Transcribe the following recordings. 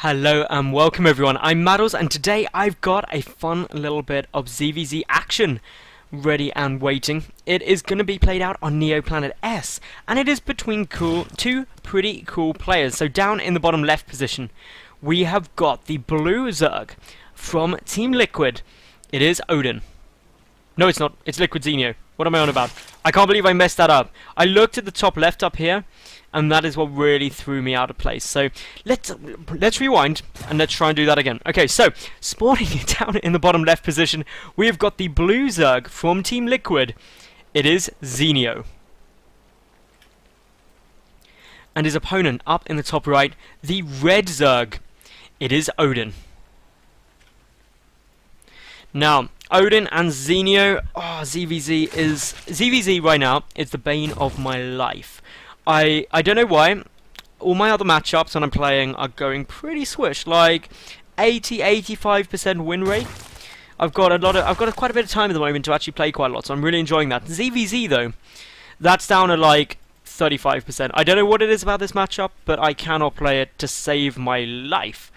Hello and welcome everyone, I'm Madals and today I've got a fun little bit of ZvZ action ready and waiting. It is going to be played out on Neo Planet S and it is between two pretty cool players. So down in the bottom left position we have got the blue Zerg from Team Liquid. It is oDin. No, it's not. It's Liquid Zenio. What am I on about? I can't believe I messed that up. I looked at the top left up here, and that is what really threw me out of place. So let's rewind and let's try and do that again. Okay, so spawning down in the bottom left position, we have got the blue Zerg from Team Liquid. It is Zenio. And his opponent up in the top right, the red Zerg. It is oDin. Now, oDin and Zenio, ZvZ right now is the bane of my life. I don't know why. All my other matchups when I'm playing are going pretty swish, like 80-85% win rate. I've got quite a bit of time at the moment to actually play quite a lot, so I'm really enjoying that. ZvZ though, that's down at like 35%. I don't know what it is about this matchup, but I cannot play it to save my life.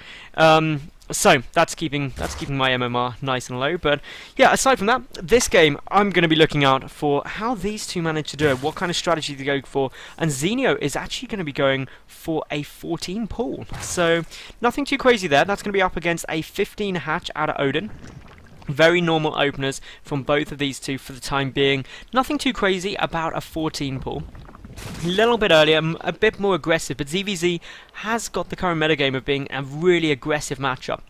So that's keeping my MMR nice and low. But yeah, aside from that, this game I'm going to be looking out for how these two manage to do it, what kind of strategy they go for, and Zenio is actually going to be going for a 14 pull. So nothing too crazy there. That's going to be up against a 15 hatch out of oDin. Very normal openers from both of these two for the time being. Nothing too crazy about a 14 pull. A little bit earlier, a bit more aggressive, but ZvZ has got the current metagame of being a really aggressive matchup.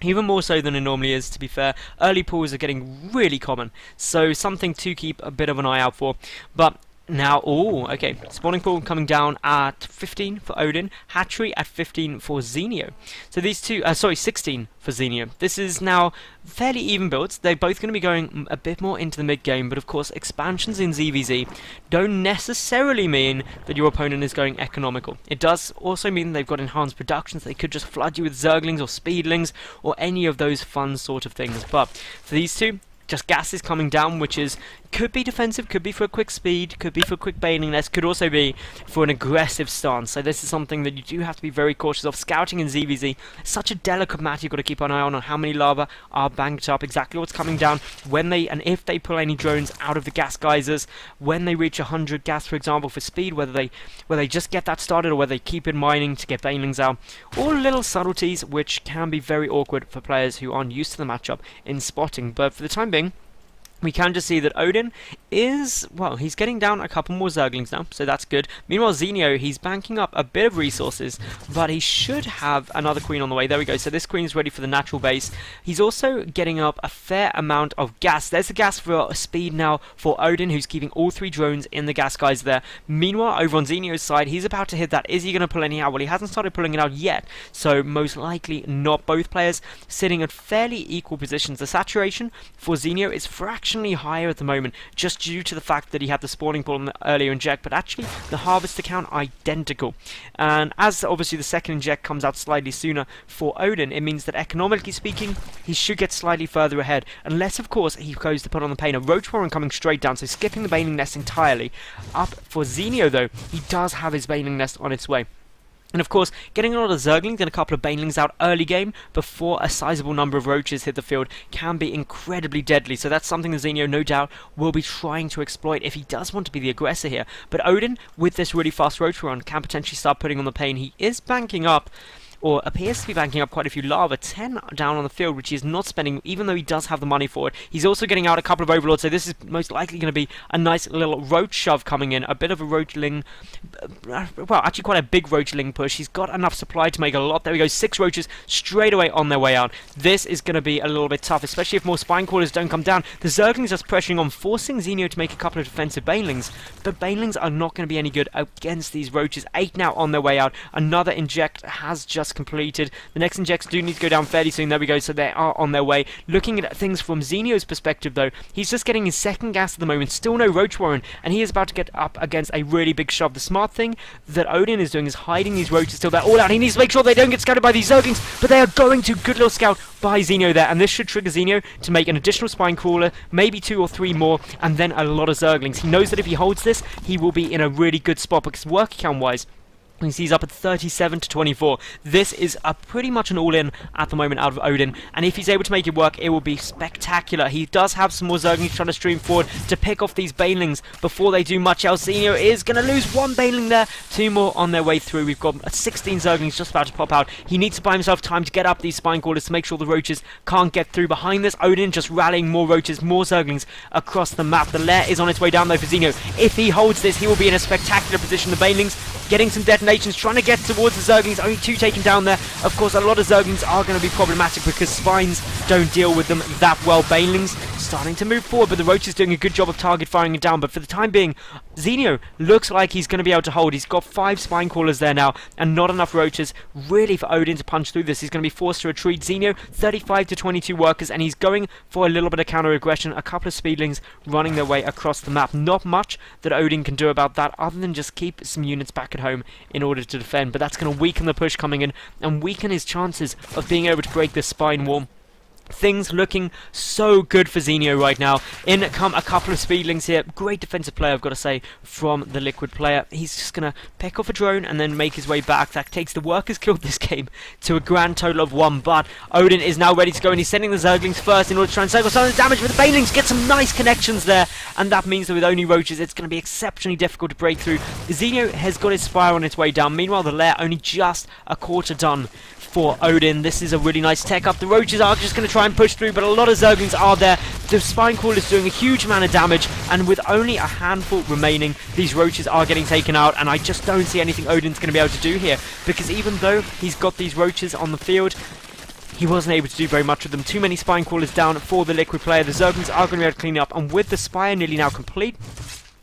Even more so than it normally is, to be fair. Early pulls are getting really common, so something to keep a bit of an eye out for. But now, okay, spawning pool coming down at 15 for oDin, hatchery at 15 for Zenio. So these two, 16 for Zenio. This is now fairly even builds. They're both going to be going a bit more into the mid game, but of course expansions in ZvZ don't necessarily mean that your opponent is going economical. It does also mean they've got enhanced productions. They could just flood you with Zerglings or Speedlings or any of those fun sort of things. But for these two, just gases coming down, which could be defensive, could be for a quick speed, could be for quick bailing nest, could also be for an aggressive stance. So this is something that you do have to be very cautious of. Scouting in ZvZ, such a delicate matter. You've got to keep an eye on how many lava are banked up, exactly what's coming down, when they and if they pull any drones out of the gas geysers, when they reach 100 gas, for example, for speed, whether they just get that started or whether they keep in mining to get banelings out. All little subtleties which can be very awkward for players who aren't used to the matchup in spotting. But for the time being, we can just see that oDin is, well, he's getting down a couple more Zerglings now, so that's good. Meanwhile, Zenio, he's banking up a bit of resources, but he should have another queen on the way. There we go. So this queen's ready for the natural base. He's also getting up a fair amount of gas. There's the gas for speed now for oDin, who's keeping all three drones in the gas guys there. Meanwhile, over on Zenio's side, he's about to hit that. Is he going to pull any out? Well, he hasn't started pulling it out yet, so most likely not. Both players sitting at fairly equal positions. The saturation for Zenio is fractionally higher at the moment, just due to the fact that he had the spawning pool on the earlier inject, but actually the harvester count identical. And as obviously the second inject comes out slightly sooner for oDin, it means that economically speaking, he should get slightly further ahead, unless of course he goes to put on the pain. A roach warren coming straight down, so skipping the baning nest entirely. Up for Zenio though, he does have his baning nest on its way. And of course, getting a lot of Zerglings and a couple of banelings out early game before a sizable number of roaches hit the field can be incredibly deadly. So that's something that Zenio no doubt will be trying to exploit if he does want to be the aggressor here. But oDin, with this really fast roach run, can potentially start putting on the pain. He is banking up, or appears to be banking up, quite a few lava, 10 down on the field, which he is not spending, even though he does have the money for it. He's also getting out a couple of overlords, so this is most likely going to be a nice little roach shove coming in, a bit of a roachling, well, actually quite a big roachling push. He's got enough supply to make a lot. There we go, 6 roaches straight away on their way out. This is going to be a little bit tough, especially if more spine crawlers don't come down. The Zerglings are pressuring on, forcing Zenio to make a couple of defensive banelings, but banelings are not going to be any good against these roaches. 8 now on their way out. Another inject has just completed. The next injects do need to go down fairly soon. There we go, so they are on their way. Looking at things from Zenio's perspective though, he's just getting his second gas at the moment, still no roach warren, and he is about to get up against a really big shove. The smart thing that oDin is doing is hiding these roaches till they're all out. He needs to make sure they don't get scouted by these Zerglings, but they are going to. Good little scout by Zenio there, and this should trigger Zenio to make an additional spine crawler, maybe 2 or 3 more, and then a lot of Zerglings. He knows that if he holds this, he will be in a really good spot, because work count wise, He's up at 37 to 24. This is pretty much an all-in at the moment out of oDin, and if he's able to make it work, it will be spectacular. He does have some more Zerglings trying to stream forward to pick off these Banelings before they do much else. Zenio is going to lose one Baneling there, 2 more on their way through. We've got 16 Zerglings just about to pop out. He needs to buy himself time to get up these Spine Crawlers to make sure the Roaches can't get through. Behind this, oDin just rallying more Roaches, more Zerglings across the map. The lair is on its way down though for Zenio. If he holds this, he will be in a spectacular position. The Banelings getting some detonations, trying to get towards the Zerglings, only 2 taken down there. Of course, a lot of Zerglings are going to be problematic because Spines don't deal with them that well. Banelings starting to move forward, but the Roach is doing a good job of target firing it down. But for the time being, Zenio looks like he's going to be able to hold. He's got 5 Spine Crawlers there now, and not enough Roaches really for oDin to punch through this. He's going to be forced to retreat. Zenio, 35 to 22 workers, and he's going for a little bit of counter-aggression. A couple of Speedlings running their way across the map. Not much that oDin can do about that, other than just keep some units back at home in order to defend. But that's going to weaken the push coming in, and weaken his chances of being able to break this Spine wall. Things looking so good for Zenio right now. In come a couple of Speedlings here. Great defensive play, I've got to say, from the Liquid player. He's just going to pick off a drone and then make his way back. That takes the workers killed this game to a grand total of 1. But oDin is now ready to go, and he's sending the Zerglings first in order to try and cycle some of the damage. But the Banelings get some nice connections there, and that means that with only Roaches, it's going to be exceptionally difficult to break through. Zenio has got his Spire on its way down. Meanwhile, the lair only just a quarter done for oDin. This is a really nice tech up. The Roaches are just going to try and push through, but a lot of Zerglings are there. The Spine Crawler is doing a huge amount of damage, and with only a handful remaining, these Roaches are getting taken out, and I just don't see anything oDin's going to be able to do here, because even though he's got these Roaches on the field, he wasn't able to do very much with them. Too many Spine Crawlers down for the Liquid player. The Zerglings are going to be able to clean up, and with the Spire nearly now complete,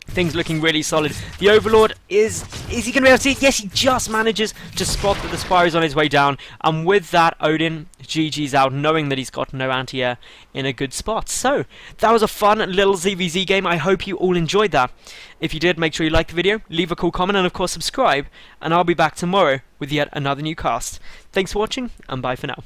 things looking really solid. The Overlord, is he going to be able to see it? Yes, he just manages to spot that the Spire is on his way down. And with that, oDin GG's out, knowing that he's got no anti-air in a good spot. So, that was a fun little ZvZ game. I hope you all enjoyed that. If you did, make sure you like the video, leave a cool comment, and of course subscribe. And I'll be back tomorrow with yet another new cast. Thanks for watching, and bye for now.